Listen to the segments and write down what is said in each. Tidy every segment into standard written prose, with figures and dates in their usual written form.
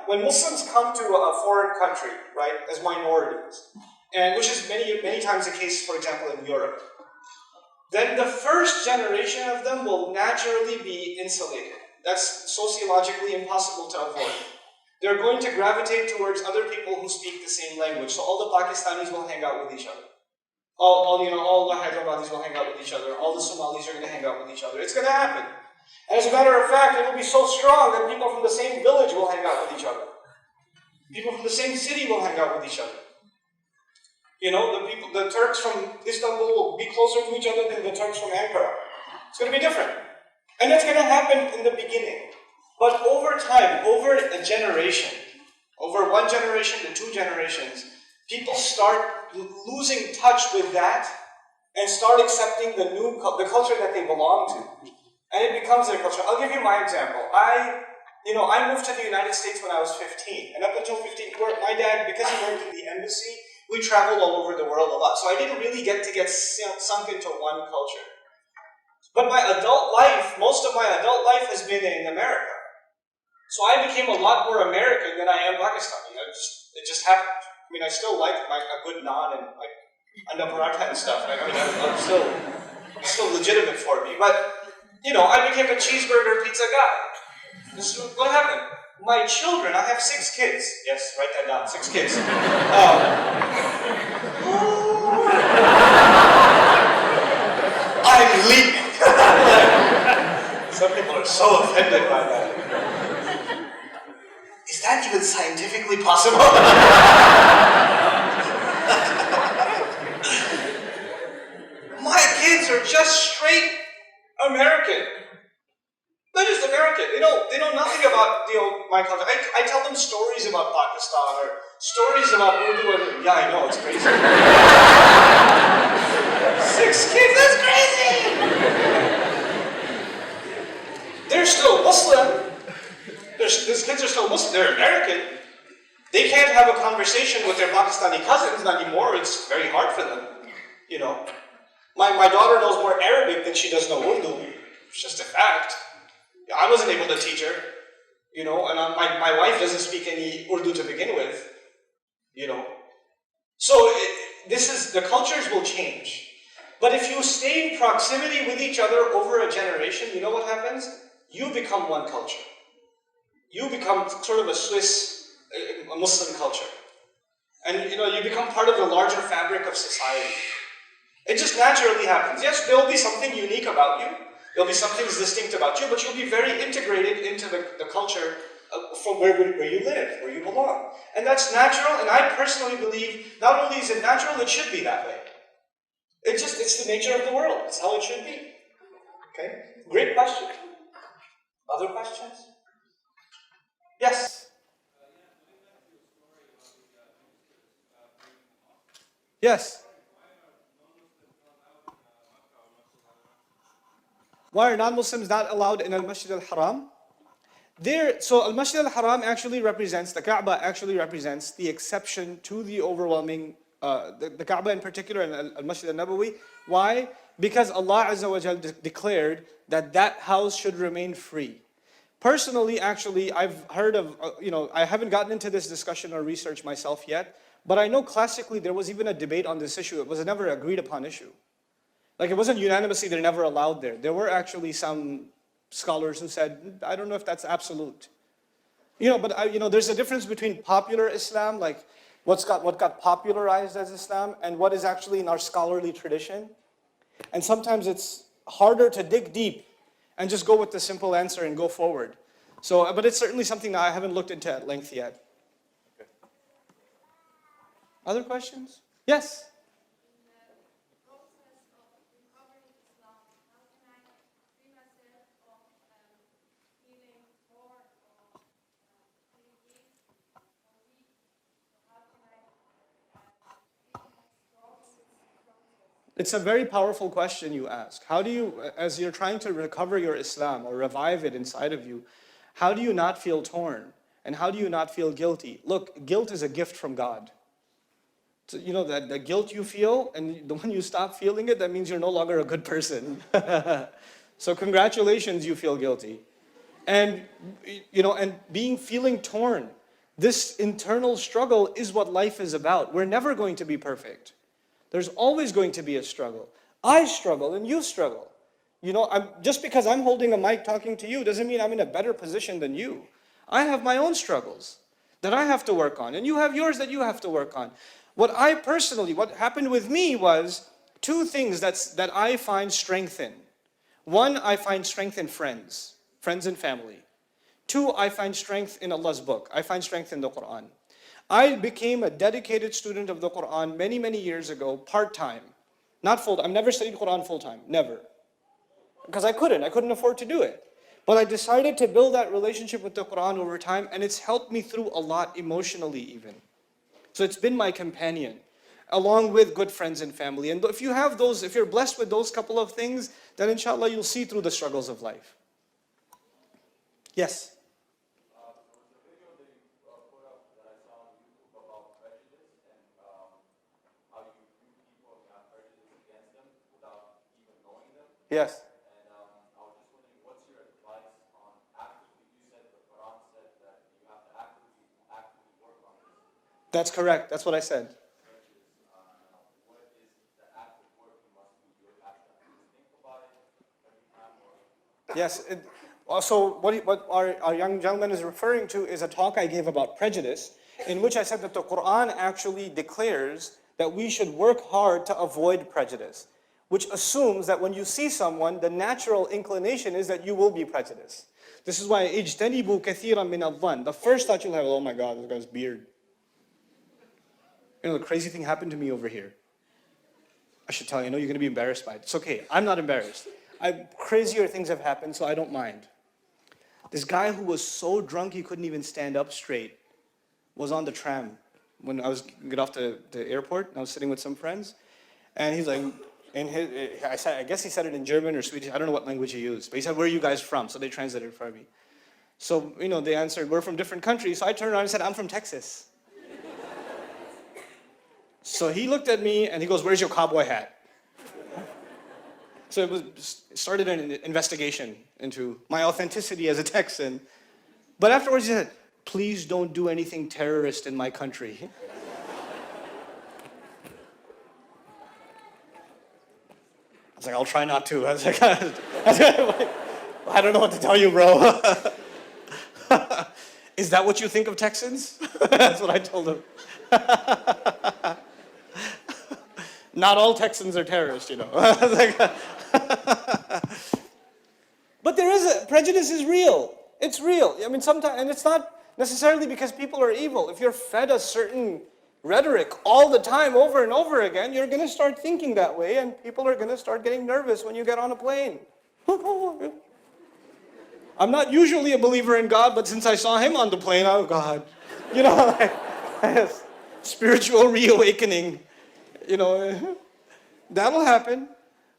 when Muslims come to a foreign country, right, as minorities, and which is many times the case, for example, in Europe, then the first generation of them will naturally be insulated. That's sociologically impossible to avoid. They're going to gravitate towards other people who speak the same language. So all the Pakistanis will hang out with each other. All the Hyderabadis will hang out with each other. All the Somalis are going to hang out with each other. It's going to happen. And as a matter of fact, it will be so strong that people from the same village will hang out with each other. People from the same city will hang out with each other. The Turks from Istanbul will be closer to each other than the Turks from Ankara. It's going to be different. And that's going to happen in the beginning. But over time, over a generation, over one generation to two generations, people start losing touch with that and start accepting the culture that they belong to. And it becomes their culture. I'll give you my example. I moved to the United States when I was 15. And up until 15, my dad, because he worked in the embassy, we traveled all over the world a lot. So I didn't really get sunk into one culture. But most of my adult life has been in America. So I became a lot more American than I am Pakistani. It just happened. I mean, I still like a good naan and like paratha and stuff. I'm still legitimate for me. But I became a cheeseburger pizza guy. This is what happened. My children, I have 6 kids. Yes, write that down, 6 kids. I'm leaving. Some people are so offended by that. Is that even scientifically possible? My kids are just straight American. They're just American. They know nothing about my culture. I tell them stories about Pakistan or stories about Urdu. And, yeah, I know, it's crazy. 6 kids, that's crazy! They're still Muslim. These kids are still Muslim. They're American. They can't have a conversation with their Pakistani cousins anymore. It's very hard for them. My daughter knows more Arabic than she does know Urdu. It's just a fact. I wasn't able to teach her, and my wife doesn't speak any Urdu to begin with, So the cultures will change. But if you stay in proximity with each other over a generation, you know what happens? You become one culture. You become sort of a Swiss Muslim culture. And you become part of the larger fabric of society. It just naturally happens. Yes, there will be something unique about you. There'll be something distinct about you, but you'll be very integrated into the culture from where you live, where you belong. And that's natural, and I personally believe not only is it natural, it should be that way. It's the nature of the world. It's how it should be. Okay? Great question. Other questions? Yes? Yes? Why are non-Muslims not allowed in Al-Masjid al-Haram? So Al-Masjid al-Haram actually represents, the Kaaba actually represents the exception to the overwhelming, the Kaaba in particular and Al-Masjid al-Nabawi. Why? Because Allah Azza wa Jal declared that house should remain free. Personally, actually, I've heard of, I haven't gotten into this discussion or research myself yet, but I know classically there was even a debate on this issue. It was a never agreed upon issue. Like, it wasn't unanimously, they're never allowed there. There were actually some scholars who said, I don't know if that's absolute. But there's a difference between popular Islam, like what got popularized as Islam, and what is actually in our scholarly tradition. And sometimes it's harder to dig deep and just go with the simple answer and go forward. So, but it's certainly something that I haven't looked into at length yet. Okay. Other questions? Yes? It's a very powerful question you ask. How do you, as you're trying to recover your Islam or revive it inside of you, how do you not feel torn? And how do you not feel guilty? Look, guilt is a gift from God. So, that the guilt you feel, and when you stop feeling it, that means you're no longer a good person. So congratulations, you feel guilty. And, feeling torn. This internal struggle is what life is about. We're never going to be perfect. There's always going to be a struggle. I struggle and you struggle. You know, just because I'm holding a mic talking to you doesn't mean I'm in a better position than you. I have my own struggles that I have to work on, and you have yours that you have to work on. What happened with me was two things that I find strength in. One, I find strength in friends and family. Two, I find strength in Allah's book. I find strength in the Quran. I became a dedicated student of the Quran many, many years ago, part-time. Not full-time. I've never studied Quran full-time, never. Because I couldn't afford to do it. But I decided to build that relationship with the Quran over time, and it's helped me through a lot emotionally even. So it's been my companion, along with good friends and family. And if you're blessed with those couple of things, then inshallah you'll see through the struggles of life. Yes? Yes. And I was just wondering, what's your advice on actively, you said the Quran said that you have to actively work on this. That's correct. That's what I said. What is the active work you must do? You have to think about it every time or? Yes. Also, what our young gentleman is referring to is a talk I gave about prejudice, in which I said that the Quran actually declares that we should work hard to avoid prejudice, which assumes that when you see someone, the natural inclination is that you will be prejudiced. This is why اجتنبوا كثيرا من الظن. The first thought you'll have, oh my God, this guy's beard. You know, the crazy thing happened to me over here. I should tell you, I know you're going to be embarrassed by it. It's okay, I'm not embarrassed. Crazier things have happened, so I don't mind. This guy who was so drunk he couldn't even stand up straight was on the tram when I was get off the airport. I was sitting with some friends, and he's like, I guess he said it in German or Swedish. I don't know what language he used, but he said, "Where are you guys from?" So they translated it for me. So they answered, "We're from different countries." So I turned around and said, "I'm from Texas." So he looked at me and he goes, "Where's your cowboy hat?" So it started an investigation into my authenticity as a Texan. But afterwards he said, "Please don't do anything terrorist in my country." I was like, "I'll try not to." I was like, I don't know what to tell you, bro. Is that what you think of Texans? That's what I told him. Not all Texans are terrorists, I was like, but prejudice is real. It's real. I mean, sometimes, and it's not necessarily because people are evil. If you're fed a certain rhetoric all the time, over and over again, you're going to start thinking that way, and people are going to start getting nervous when you get on a plane. I'm not usually a believer in God, but since I saw him on the plane, oh God, spiritual reawakening, that'll happen.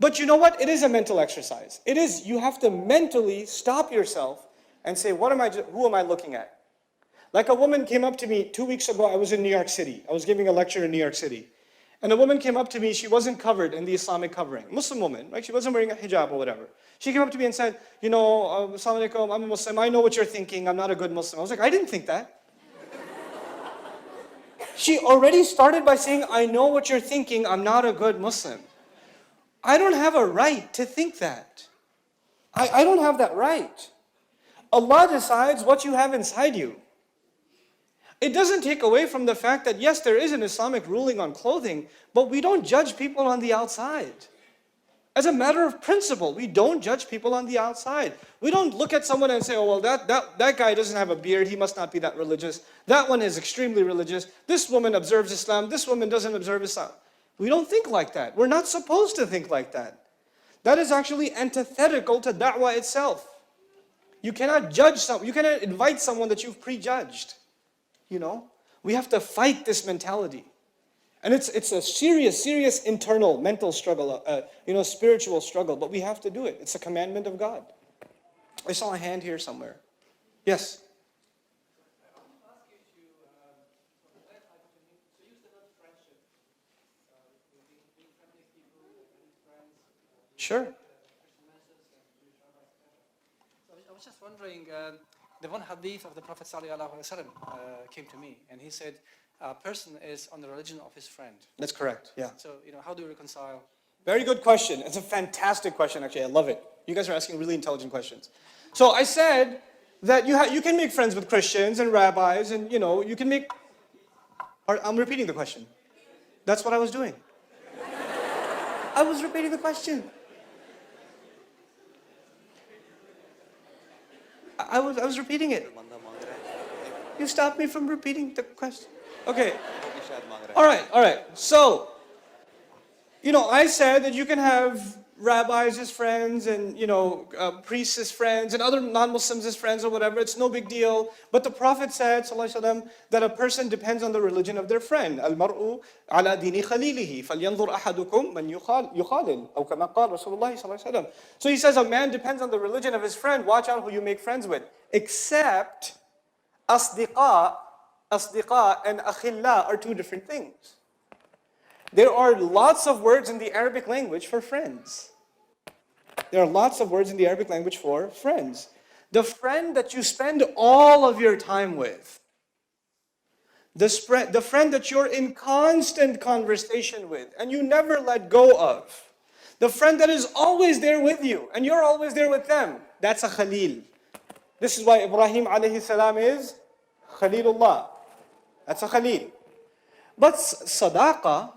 But you know what? It is a mental exercise. It is, you have to mentally stop yourself and say, who am I looking at? Like a woman came up to me 2 weeks ago. I was in New York City. I was giving a lecture in New York City. And a woman came up to me. She wasn't covered in the Islamic covering. Muslim woman, right? She wasn't wearing a hijab or whatever. She came up to me and said, Assalamu alaikum, I'm a Muslim. I know what you're thinking. I'm not a good Muslim. I was like, I didn't think that. She already started by saying, I know what you're thinking. I'm not a good Muslim. I don't have a right to think that. I don't have that right. Allah decides what you have inside you. It doesn't take away from the fact that, yes, there is an Islamic ruling on clothing, but we don't judge people on the outside. As a matter of principle, we don't judge people on the outside. We don't look at someone and say, oh, well, that guy doesn't have a beard, he must not be that religious. That one is extremely religious. This woman observes Islam, this woman doesn't observe Islam. We don't think like that. We're not supposed to think like that. That is actually antithetical to da'wah itself. You cannot judge someone, you cannot invite someone that you've prejudged. We have to fight this mentality. And it's a serious internal mental struggle, spiritual struggle, but we have to do it. It's a commandment of God. I saw a hand here somewhere. Yes? Sure. I was just wondering, The one hadith of the Prophet ﷺ came to me, and he said, a person is on the religion of his friend. That's correct, yeah. So, how do you reconcile? Very good question. It's a fantastic question, actually. I love it. You guys are asking really intelligent questions. So I said that you can make friends with Christians and rabbis, and you can make... I'm repeating the question. That's what I was doing. I was repeating the question. I was repeating it. You stopped me from repeating the question. Okay. All right. So, I said that you can have rabbis as friends and, priests as friends and other non-Muslims as friends or whatever. It's no big deal. But the Prophet said, sallallahu alaihi wasallam, that a person depends on the religion of their friend. Al-mar'u ala dini khalilihi falyanzur ahadukum man yukhalil. Aw kama qala Rasulullah sallallahu alaihi wasallam. So he says a man depends on the religion of his friend. Watch out who you make friends with. Except asdiqa and akhilla are two different things. There are lots of words in the Arabic language for friends. There are lots of words in the Arabic language for friends. The friend that you spend all of your time with. The friend that you're in constant conversation with and you never let go of. The friend that is always there with you and you're always there with them. That's a Khalil. This is why Ibrahim alayhi salam is Khalilullah. That's a Khalil. But Sadaqa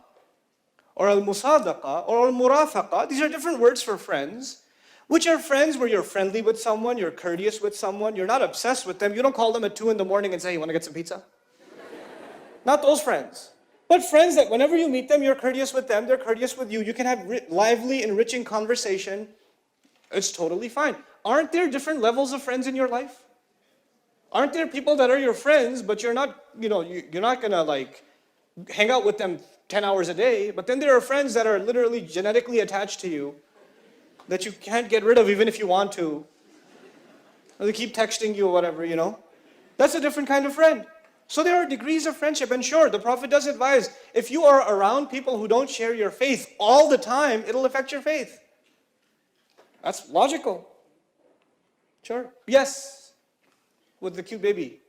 or al-musadaqa or al-murafaqa, these are different words for friends, which are friends where you're friendly with someone, you're courteous with someone, you're not obsessed with them. You don't call them at 2 in the morning and say, you want to get some pizza? Not those friends. But friends that whenever you meet them, you're courteous with them, they're courteous with you. You can have lively, enriching conversation. It's totally fine. Aren't there different levels of friends in your life? Aren't there people that are your friends, but you're not, you're not going to hang out with them 10 hours a day, but then there are friends that are literally genetically attached to you that you can't get rid of even if you want to. Or they keep texting you or whatever, That's a different kind of friend. So there are degrees of friendship, and sure, the Prophet does advise, if you are around people who don't share your faith all the time, it'll affect your faith. That's logical. Sure. Yes. With the cute baby.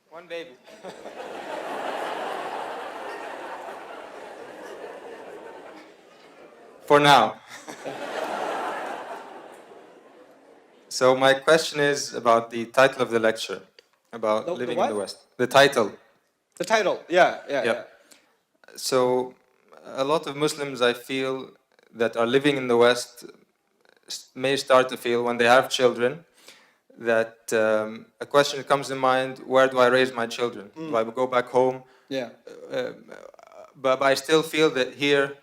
One baby. For now. So my question is about the title of the lecture, about living in the West. The title. The title, yeah. So a lot of Muslims, I feel, that are living in the West may start to feel when they have children that a question comes in mind, where do I raise my children? Do I go back home? Yeah. But I still feel that here,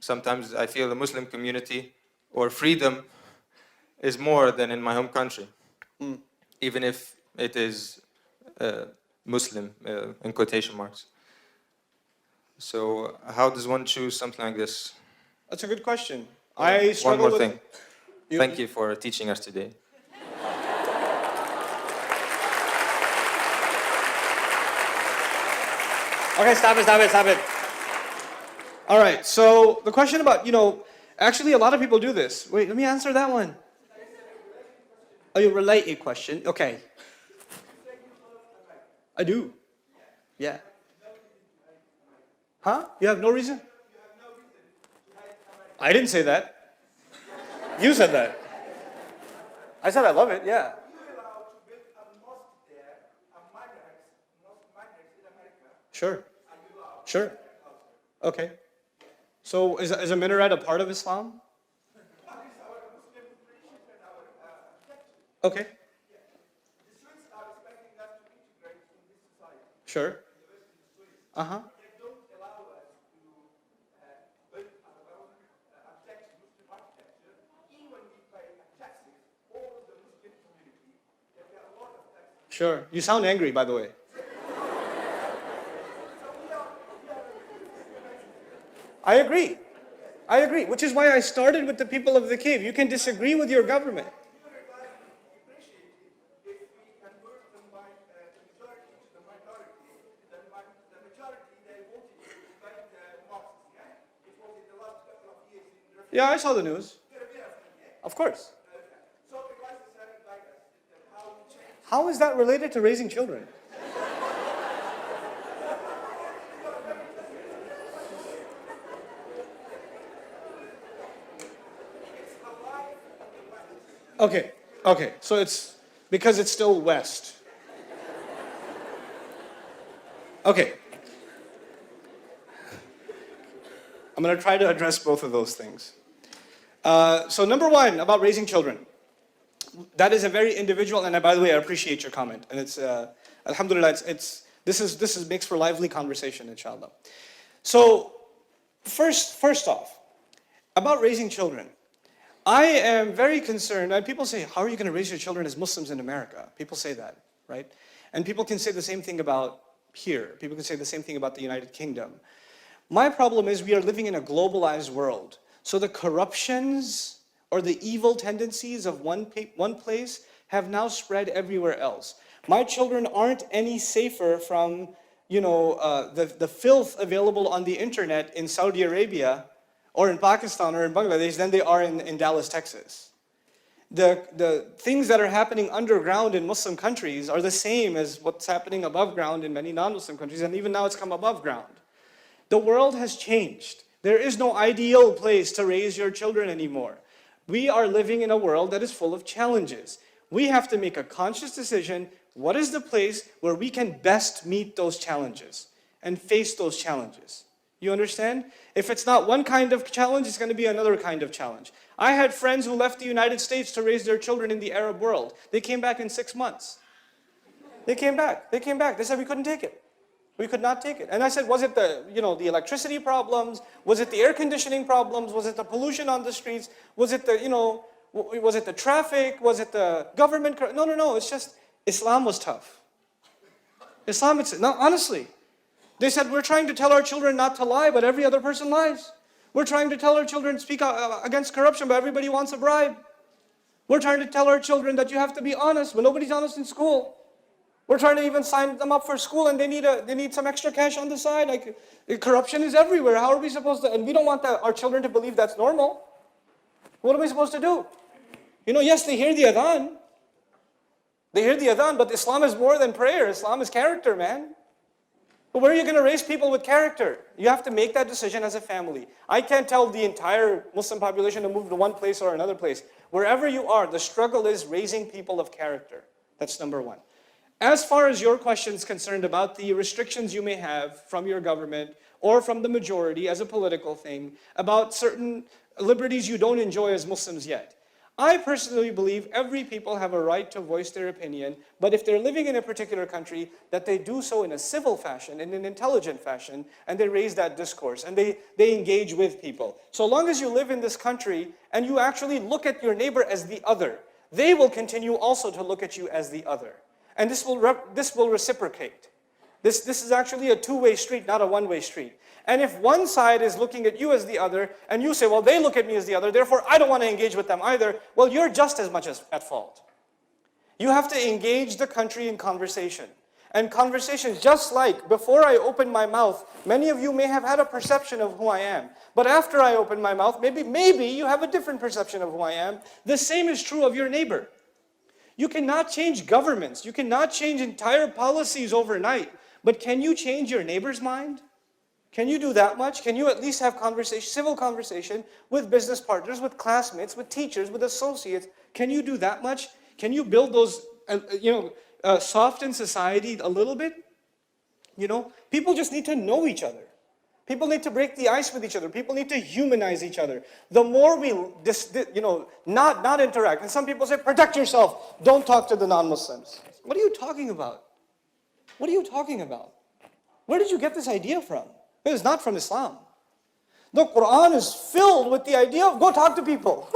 sometimes I feel the Muslim community or freedom is more than in my home country. Even if it is Muslim, in quotation marks. So how does one choose something like this? That's a good question. I struggle One more with... thing. Thank you for teaching us today. Okay, stop it. All right, so the question about, actually a lot of people do this. Wait, let me answer that one. Oh, you relate a question? Okay. I do. Yeah. Huh? You have no reason? I didn't say that. You said that. I said I love it, yeah. Sure. Okay. So is a minaret a part of Islam? Okay. Sure. Uh-huh. Sure. You sound angry, by the way. I agree, which is why I started with the people of the cave. You can disagree with your government. Yeah, I saw the news. Of course. How is that related to raising children? Okay, so it's because it's still West. Okay. I'm going to try to address both of those things. So number one, about raising children. That is a very individual, and by the way, I appreciate your comment. And it's, alhamdulillah, this makes for lively conversation, inshallah. So, first off, about raising children. I am very concerned, and people say, how are you going to raise your children as Muslims in America? People say that, right? And people can say the same thing about here. People can say the same thing about the United Kingdom. My problem is we are living in a globalized world. So the corruptions or the evil tendencies of one place have now spread everywhere else. My children aren't any safer from, the filth available on the internet in Saudi Arabia or in Pakistan or in Bangladesh than they are in Dallas, Texas. The things that are happening underground in Muslim countries are the same as what's happening above ground in many non-Muslim countries, and even now it's come above ground. The world has changed. There is no ideal place to raise your children anymore. We are living in a world that is full of challenges. We have to make a conscious decision, what is the place where we can best meet those challenges and face those challenges? You understand? If it's not one kind of challenge, it's going to be another kind of challenge. I had friends who left the United States to raise their children in the Arab world. They came back in 6 months. They came back. They said we couldn't take it. We could not take it. And I said, was it the electricity problems? Was it the air conditioning problems? Was it the pollution on the streets? Was it the traffic? Was it the government? No. It's just Islam was tough. No, honestly. They said, we're trying to tell our children not to lie, but every other person lies. We're trying to tell our children to speak against corruption, but everybody wants a bribe. We're trying to tell our children that you have to be honest, but nobody's honest in school. We're trying to even sign them up for school, and they need some extra cash on the side. Like, corruption is everywhere. How are we supposed to? And we don't want our children to believe that's normal. What are we supposed to do? Yes, they hear the adhan. They hear the adhan, but Islam is more than prayer. Islam is character, man. But where are you going to raise people with character? You have to make that decision as a family. I can't tell the entire Muslim population to move to one place or another place. Wherever you are, the struggle is raising people of character. That's number one. As far as your question is concerned about the restrictions you may have from your government or from the majority as a political thing, about certain liberties you don't enjoy as Muslims yet, I personally believe every people have a right to voice their opinion, but if they're living in a particular country, that they do so in a civil fashion, in an intelligent fashion, and they raise that discourse, and they engage with people. So long as you live in this country, and you actually look at your neighbor as the other, they will continue also to look at you as the other. And this will reciprocate. This is actually a two-way street, not a one-way street. And if one side is looking at you as the other, and you say, well, they look at me as the other, therefore I don't want to engage with them either, well, you're just as much at fault. You have to engage the country in conversation. And conversations, just like before I open my mouth, many of you may have had a perception of who I am. But after I open my mouth, maybe you have a different perception of who I am. The same is true of your neighbor. You cannot change governments. You cannot change entire policies overnight. But can you change your neighbor's mind? Can you do that much? Can you at least have civil conversation with business partners, with classmates, with teachers, with associates? Can you do that much? Can you build those, soften society a little bit? People just need to know each other. People need to break the ice with each other. People need to humanize each other. The more we, not interact. And some people say, protect yourself. Don't talk to the non-Muslims. What are you talking about? What are you talking about? Where did you get this idea from? It is not from Islam. The Quran is filled with the idea of go talk to people.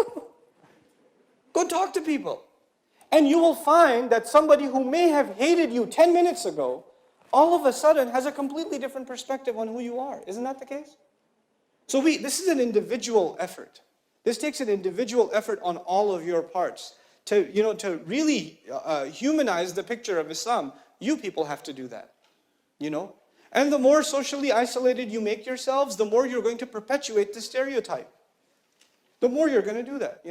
Go talk to people. And you will find that somebody who may have hated you 10 minutes ago, all of a sudden has a completely different perspective on who you are. Isn't that the case? So this is an individual effort. This takes an individual effort on all of your parts to really humanize the picture of Islam. You people have to do that, And the more socially isolated you make yourselves, the more you're going to perpetuate the stereotype. The more you're going to do that,